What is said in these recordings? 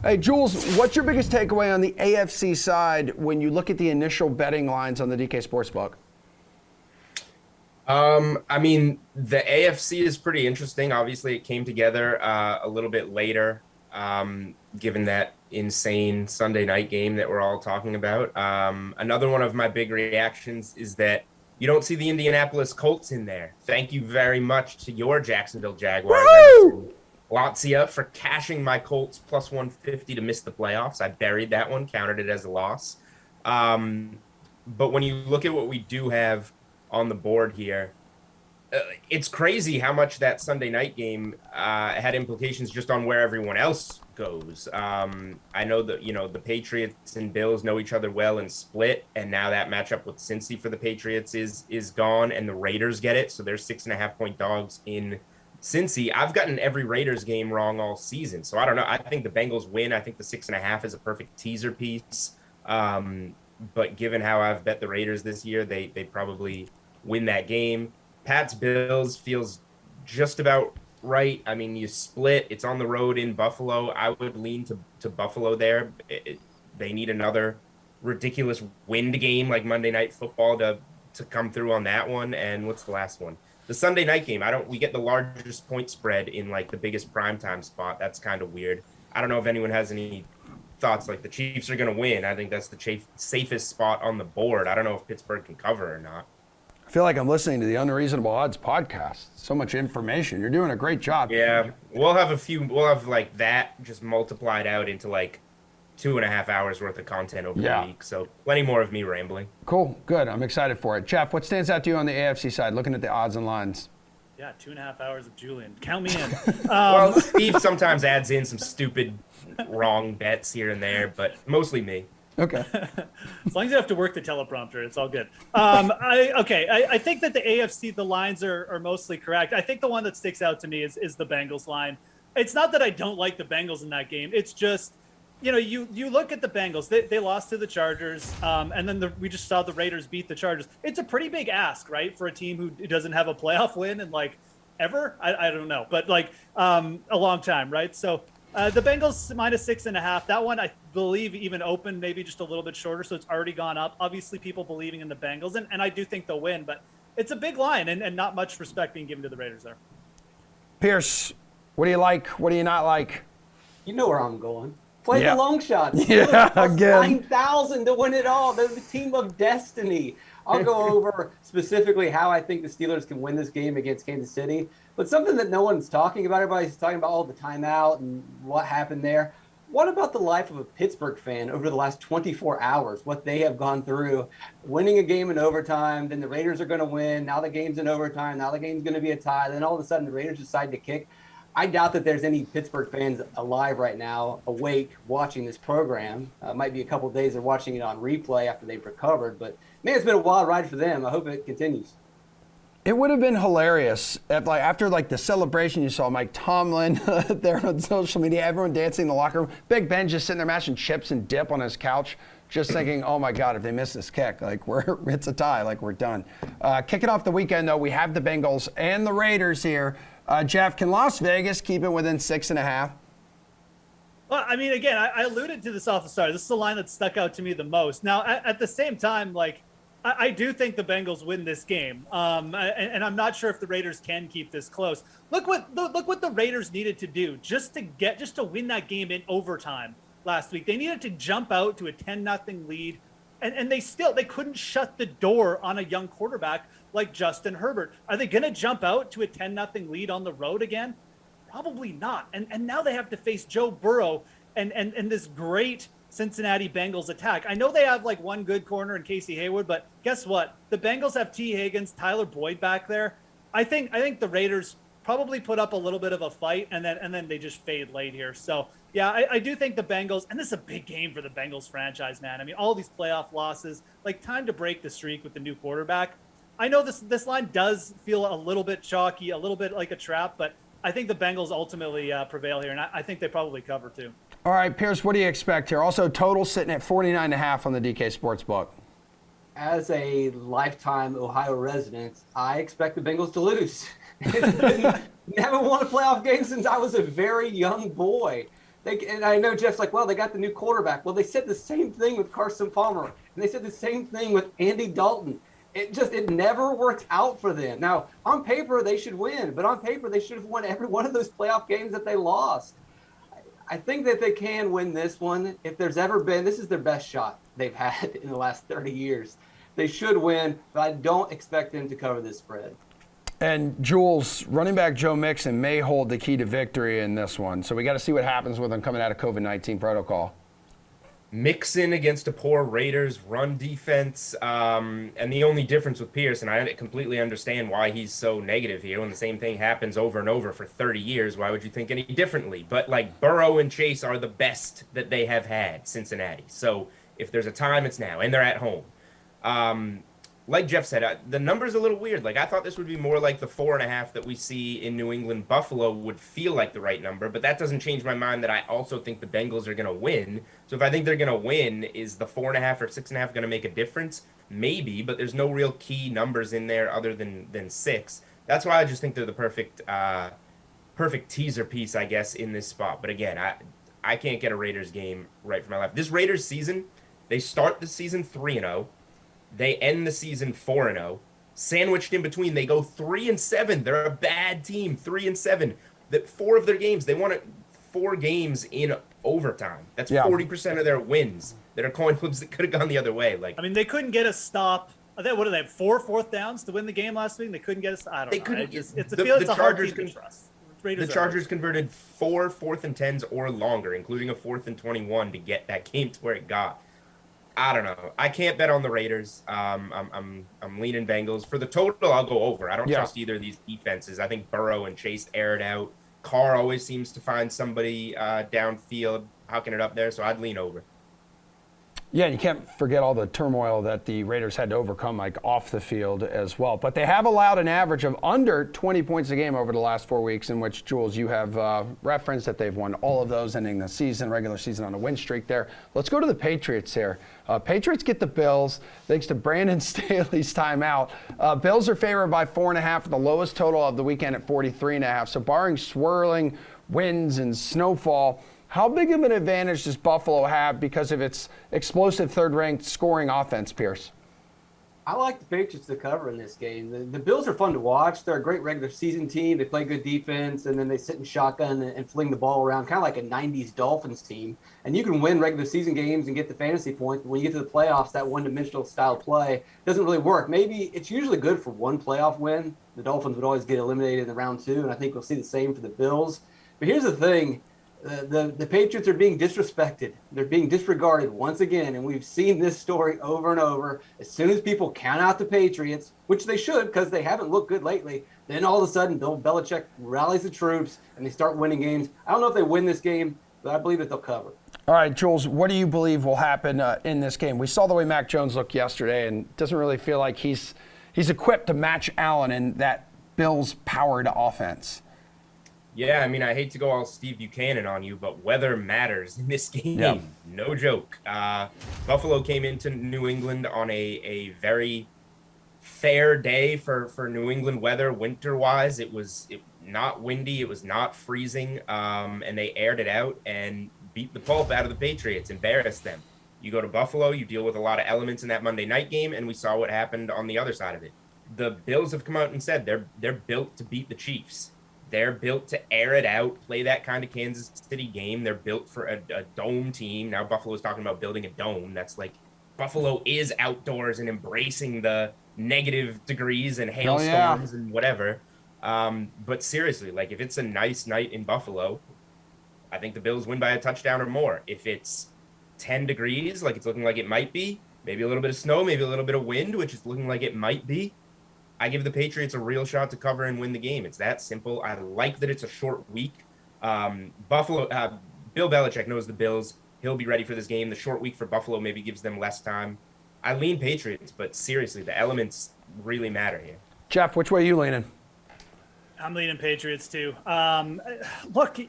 Hey, Jules, what's your biggest takeaway on the AFC side when you look at the initial betting lines on the DK Sportsbook? I mean, the AFC is pretty interesting. Obviously, it came together a little bit later, given that insane Sunday night game that we're all talking about. Another one of my big reactions is that you don't see the Indianapolis Colts in there. Thank you very much to your Jacksonville Jaguars, Emerson Latzia, for cashing my Colts plus 150 to miss the playoffs. I buried that one, counted it as a loss. But when you look at what we do have on the board here, it's crazy how much that Sunday night game had implications just on where everyone else goes. I know that, the Patriots and Bills know each other well and split, and now that matchup with Cincy for the Patriots is gone, and the Raiders get it, so they're 6.5-point dogs in Cincy. I've gotten every Raiders game wrong all season, so I don't know. I think the Bengals win. I think the 6.5 is a perfect teaser piece. But given how I've bet the Raiders this year, they probably win that game. Pats Bills feels just about right. I mean, you split. It's on the road in Buffalo. I would lean to Buffalo there. They need another ridiculous wind game like Monday Night Football to come through on that one. And what's the last one? The Sunday night game. We get the largest point spread in like the biggest primetime spot. That's kind of weird. I don't know if anyone has any thoughts. Like, the Chiefs are going to win. I think that's the safest spot on the board. I don't know if Pittsburgh can cover or not. I feel like I'm listening to the Unreasonable Odds podcast. So much information. You're doing a great job. Yeah, we'll have like that just multiplied out into like 2.5 hours worth of content over the week. So plenty more of me rambling. Cool, good. I'm excited for it. Jeff, what stands out to you on the AFC side, looking at the odds and lines? Yeah, 2.5 hours of Julian. Count me in. Well, Steve sometimes adds in some stupid wrong bets here and there, but mostly me. Okay. As long as you have to work the teleprompter, it's all good. I think that the AFC, the lines are mostly correct. I think the one that sticks out to me is the Bengals line. It's not that I don't like the Bengals in that game. It's just, you look at the Bengals. They lost to the Chargers, and then we just saw the Raiders beat the Chargers. It's a pretty big ask, right, for a team who doesn't have a playoff win in like ever. I don't know, but like a long time, right? So. The Bengals minus 6.5. That one, I believe, even opened maybe just a little bit shorter, so it's already gone up. Obviously, people believing in the Bengals, and I do think they'll win, but it's a big line, and not much respect being given to the Raiders there. Pearce, what do you like? What do you not like? You know where I'm going. Play the long shots. Yeah, again. 9,000 to win it all. They're the team of destiny. I'll go over specifically how I think the Steelers can win this game against Kansas City. But something that no one's talking about, everybody's talking about all the timeout and what happened there. What about the life of a Pittsburgh fan over the last 24 hours, what they have gone through, winning a game in overtime, then the Raiders are going to win, now the game's in overtime, now the game's going to be a tie, then all of a sudden the Raiders decide to kick. I doubt that there's any Pittsburgh fans alive right now, awake, watching this program. Might be a couple of days they're watching it on replay after they've recovered, but man, it's been a wild ride for them. I hope it continues. It would have been hilarious after the celebration. You saw Mike Tomlin there on social media, everyone dancing in the locker room. Big Ben just sitting there mashing chips and dip on his couch, just thinking, "Oh my God, if they miss this kick, it's a tie, we're done." Kicking off the weekend though, we have the Bengals and the Raiders here. Jeff, can Las Vegas keep it within 6.5? Well, I mean, again, I alluded to this off the start. This is the line that stuck out to me the most. Now, at the same time, I do think the Bengals win this game, and I'm not sure if the Raiders can keep this close. Look what the Raiders needed to do just to win that game in overtime last week. They needed to jump out to a 10-0 lead, and they couldn't shut the door on a young quarterback like Justin Herbert. Are they going to jump out to a 10-0 lead on the road again? Probably not. And now they have to face Joe Burrow and this great Cincinnati Bengals attack. I know they have one good corner in Casey Hayward, but guess what? The Bengals have T. Higgins, Tyler Boyd back there. I think the Raiders probably put up a little bit of a fight, and then they just fade late here. So yeah, I do think the Bengals, and this is a big game for the Bengals franchise, man. I mean, all these playoff losses, time to break the streak with the new quarterback. I know this line does feel a little bit chalky, a little bit like a trap, but I think the Bengals ultimately prevail here, and I think they probably cover too. All right, Pearce, what do you expect here? Also, total sitting at 49.5 on the DK Sportsbook. As a lifetime Ohio resident, I expect the Bengals to lose. Never won a playoff game since I was a very young boy. And I know Jeff's like, well, they got the new quarterback. Well, they said the same thing with Carson Palmer, and they said the same thing with Andy Dalton. It never worked out for them. Now, on paper, they should win, but on paper, they should have won every one of those playoff games that they lost. I think that they can win this one. If there's ever been, this is their best shot they've had in the last 30 years. They should win, but I don't expect them to cover this spread. And Jules, running back Joe Mixon may hold the key to victory in this one. So we got to see what happens with him coming out of COVID-19 protocol. Mixon against a poor Raiders run defense. And the only difference with Pearce, and I completely understand why he's so negative here when the same thing happens over and over for 30 years. Why would you think any differently? But like Burrow and Chase are the best that they have had, Cincinnati. So if there's a time, it's now, and they're at home. Like Jeff said, the number's a little weird. Like I thought this would be more like the 4.5 that we see in New England. Buffalo would feel like the right number, but that doesn't change my mind that I also think the Bengals are going to win. So if I think they're going to win, is the 4.5 or 6.5 going to make a difference? Maybe, but there's no real key numbers in there other than 6. That's why I just think they're the perfect teaser piece, I guess, in this spot. But again, I can't get a Raiders game right for my life. This Raiders season, they start the season 3-0. They end the season 4-0. Sandwiched in between, they go 3-7. They're a bad team, 3-7. That 4 of their games, they won 4 games in overtime. That's 40% of their wins that are coin flips that could have gone the other way. Like, I mean, they couldn't get a stop. What do they have? 4 fourth downs to win the game last week. They couldn't get a. I don't know. It's a hard team to trust. The Chargers converted 4 4th and 10s or longer, including a 4th and 21 to get that game to where it got. I don't know. I can't bet on the Raiders. I'm leaning Bengals. For the total, I'll go over. I don't trust either of these defenses. I think Burrow and Chase air it out. Carr always seems to find somebody downfield, hooking it up there, so I'd lean over. Yeah, and you can't forget all the turmoil that the Raiders had to overcome, like off the field as well. But they have allowed an average of under 20 points a game over the last 4 weeks, in which, Jules, you have referenced that they've won all of those, ending the season, regular season, on a win streak there. Let's go to the Patriots here. Patriots get the Bills, thanks to Brandon Staley's timeout. Bills are favored by 4.5, the lowest total of the weekend at 43.5. So barring swirling winds and snowfall, how big of an advantage does Buffalo have because of its explosive third-ranked scoring offense, Pearce? I like the Patriots to cover in this game. The Bills are fun to watch. They're a great regular season team. They play good defense, and then they sit in shotgun and fling the ball around, kind of like a 90s Dolphins team. And you can win regular season games and get the fantasy points, but when you get to the playoffs, that one-dimensional style play doesn't really work. Maybe it's usually good for one playoff win. The Dolphins would always get eliminated in the round 2, and I think we'll see the same for the Bills. But here's the thing. The Patriots are being disrespected. They're being disregarded once again, and we've seen this story over and over. As soon as people count out the Patriots, which they should because they haven't looked good lately, then all of a sudden Bill Belichick rallies the troops and they start winning games. I don't know if they win this game, but I believe that they'll cover. All right, Jules, what do you believe will happen in this game? We saw the way Mac Jones looked yesterday, and it doesn't really feel like he's equipped to match Allen in that Bills-powered offense. Yeah, I mean, I hate to go all Steve Buchanan on you, but weather matters in this game. Yep. No joke. Buffalo came into New England on a very fair day for New England weather, winter-wise. It was not windy. It was not freezing, and they aired it out and beat the pulp out of the Patriots, embarrassed them. You go to Buffalo, you deal with a lot of elements in that Monday night game, and we saw what happened on the other side of it. The Bills have come out and said they're built to beat the Chiefs. They're built to air it out, play that kind of Kansas City game. They're built for a dome team. Now Buffalo's talking about building a dome. That's like Buffalo is outdoors and embracing the negative degrees and hailstorms and whatever. But seriously, like if it's a nice night in Buffalo, I think the Bills win by a touchdown or more. If it's 10 degrees, like it's looking like it might be, maybe a little bit of snow, maybe a little bit of wind, which is looking like it might be, I give the Patriots a real shot to cover and win the game. It's that simple. I like that it's a short week. Bill Belichick knows the Bills. He'll be ready for this game. The short week for Buffalo maybe gives them less time. I lean Patriots, but seriously, the elements really matter here. Jeff, which way are you leaning? I'm leaning Patriots too. Look,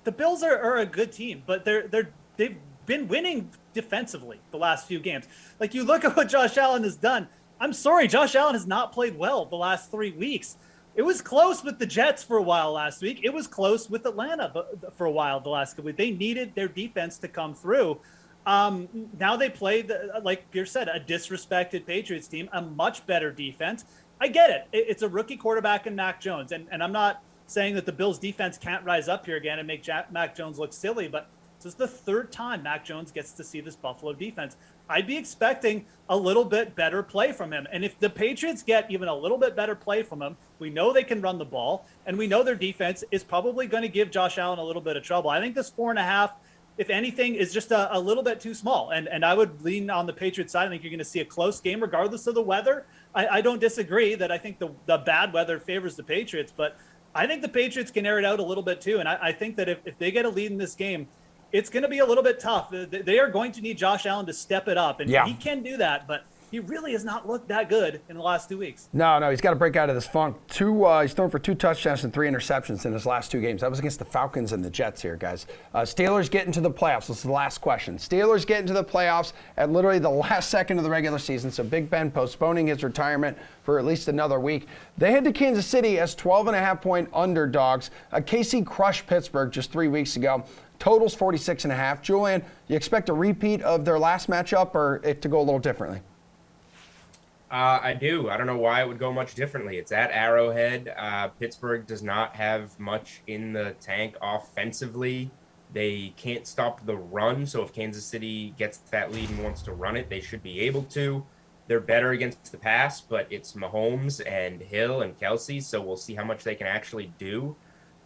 the Bills are a good team, but they've been winning defensively the last few games. Like you look at what Josh Allen has done. I'm sorry, Josh Allen has not played well the last 3 weeks. It was close with the Jets for a while last week. It was close with Atlanta for a while the last couple weeks. They needed their defense to come through. Now they played, like Pearce said, a disrespected Patriots team, a much better defense. I get it. It's a rookie quarterback in Mac Jones. And I'm not saying that the Bills defense can't rise up here again and make Mac Jones look silly, but this is the third time Mac Jones gets to see this Buffalo defense. I'd be expecting a little bit better play from him. And if the Patriots get even a little bit better play from him, we know they can run the ball, and we know their defense is probably going to give Josh Allen a little bit of trouble. I think this 4.5, if anything, is just a little bit too small. And I would lean on the Patriots side. I think you're going to see a close game regardless of the weather. I don't disagree that I think the bad weather favors the Patriots, but I think the Patriots can air it out a little bit too. And I think that if they get a lead in this game, it's going to be a little bit tough. They are going to need Josh Allen to step it up, and he can do that, but he really has not looked that good in the last 2 weeks. No, he's got to break out of this funk. He's thrown for 2 touchdowns and 3 interceptions in his last 2 games. That was against the Falcons and the Jets here, guys. Steelers get into the playoffs. This is the last question. Steelers get into the playoffs at literally the last second of the regular season, so Big Ben postponing his retirement for at least another week. They head to Kansas City as 12.5-point underdogs. KC crushed Pittsburgh just 3 weeks ago. Totals 46.5. Julian, you expect a repeat of their last matchup or it to go a little differently? I do. I don't know why it would go much differently. It's at Arrowhead. Pittsburgh does not have much in the tank offensively. They can't stop the run, so if Kansas City gets that lead and wants to run it, they should be able to. They're better against the pass, but it's Mahomes and Hill and Kelsey, so we'll see how much they can actually do.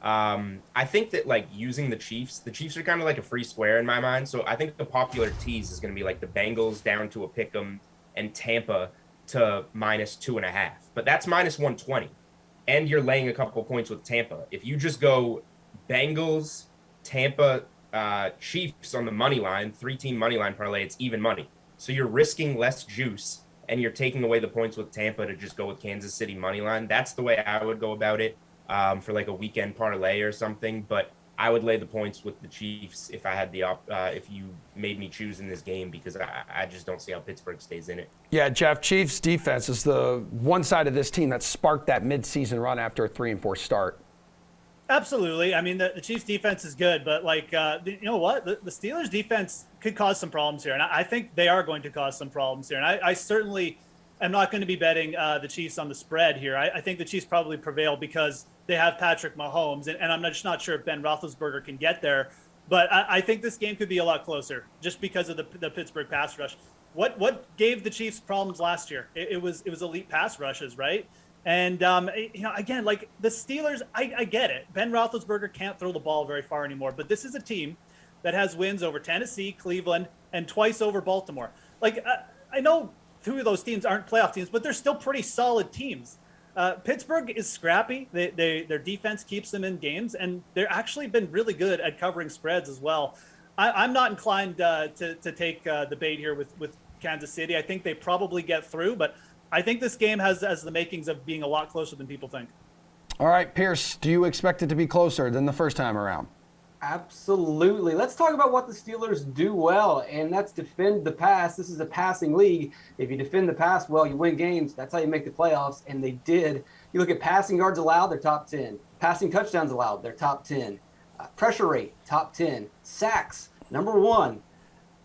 I think that using the Chiefs are kind of like a free square in my mind. So I think the popular tease is going to be like the Bengals down to a pick'em and Tampa to -2.5, but that's -120. And you're laying a couple points with Tampa. If you just go Bengals, Tampa, Chiefs on the money line, 3-team money line parlay, it's even money. So you're risking less juice and you're taking away the points with Tampa to just go with Kansas City money line. That's the way I would go about it. For like a weekend parlay or something, but I would lay the points with the Chiefs if I had if you made me choose in this game, because I just don't see how Pittsburgh stays in it. Yeah, Geoff, Chiefs defense is the one side of this team that sparked that midseason run after a 3-4 start. Absolutely. I mean, the Chiefs defense is good, but you know what? The Steelers defense could cause some problems here, and I think they are going to cause some problems here. And I certainly am not going to be betting the Chiefs on the spread here. I think the Chiefs probably prevail because they have Patrick Mahomes, and I'm just not sure if Ben Roethlisberger can get there. But I think this game could be a lot closer just because of the Pittsburgh pass rush. What gave the Chiefs problems last year? It was elite pass rushes, right? And again, like the Steelers, I get it. Ben Roethlisberger can't throw the ball very far anymore, but this is a team that has wins over Tennessee, Cleveland, and twice over Baltimore. I know 2 of those teams aren't playoff teams, but they're still pretty solid teams. Pittsburgh is scrappy. Their defense keeps them in games, and they've actually been really good at covering spreads as well. I'm not inclined to take the bait here with Kansas City. I think they probably get through, but I think this game has the makings of being a lot closer than people think. All right, Pearce, do you expect it to be closer than the first time around? Absolutely. Let's talk about what the Steelers do well, and that's defend the pass. This is a passing league. If you defend the pass well, you win games. That's how you make the playoffs, and they did. You look at passing yards allowed, they're top 10. Passing touchdowns allowed, they're top 10. Pressure rate, top 10. Sacks, number 1.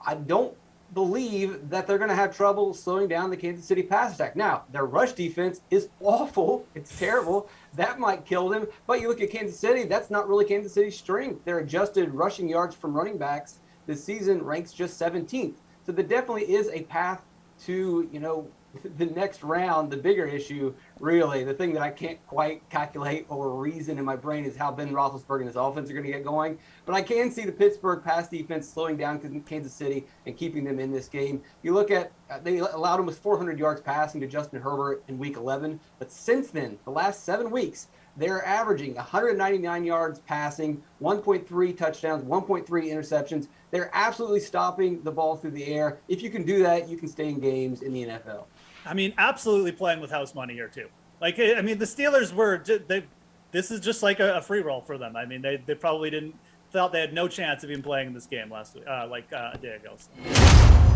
I don't believe that they're going to have trouble slowing down the Kansas City pass attack. Now, their rush defense is awful. It's terrible. That might kill them. But you look at Kansas City, that's not really Kansas City's strength. Their adjusted rushing yards from running backs this season ranks just 17th. So there definitely is a path to, the next round. The bigger issue, really, the thing that I can't quite calculate or reason in my brain is how Ben Roethlisberger and his offense are going to get going. But I can see the Pittsburgh pass defense slowing down Kansas City and keeping them in this game. You look at, they allowed almost 400 yards passing to Justin Herbert in Week 11. But since then, the last 7 weeks, they're averaging 199 yards passing, 1.3 touchdowns, 1.3 interceptions. They're absolutely stopping the ball through the air. If you can do that, you can stay in games in the NFL. I mean, absolutely playing with house money here too. The Steelers this is just like a free roll for them. I mean, they probably felt they had no chance of even playing in this game last week, a day ago. So.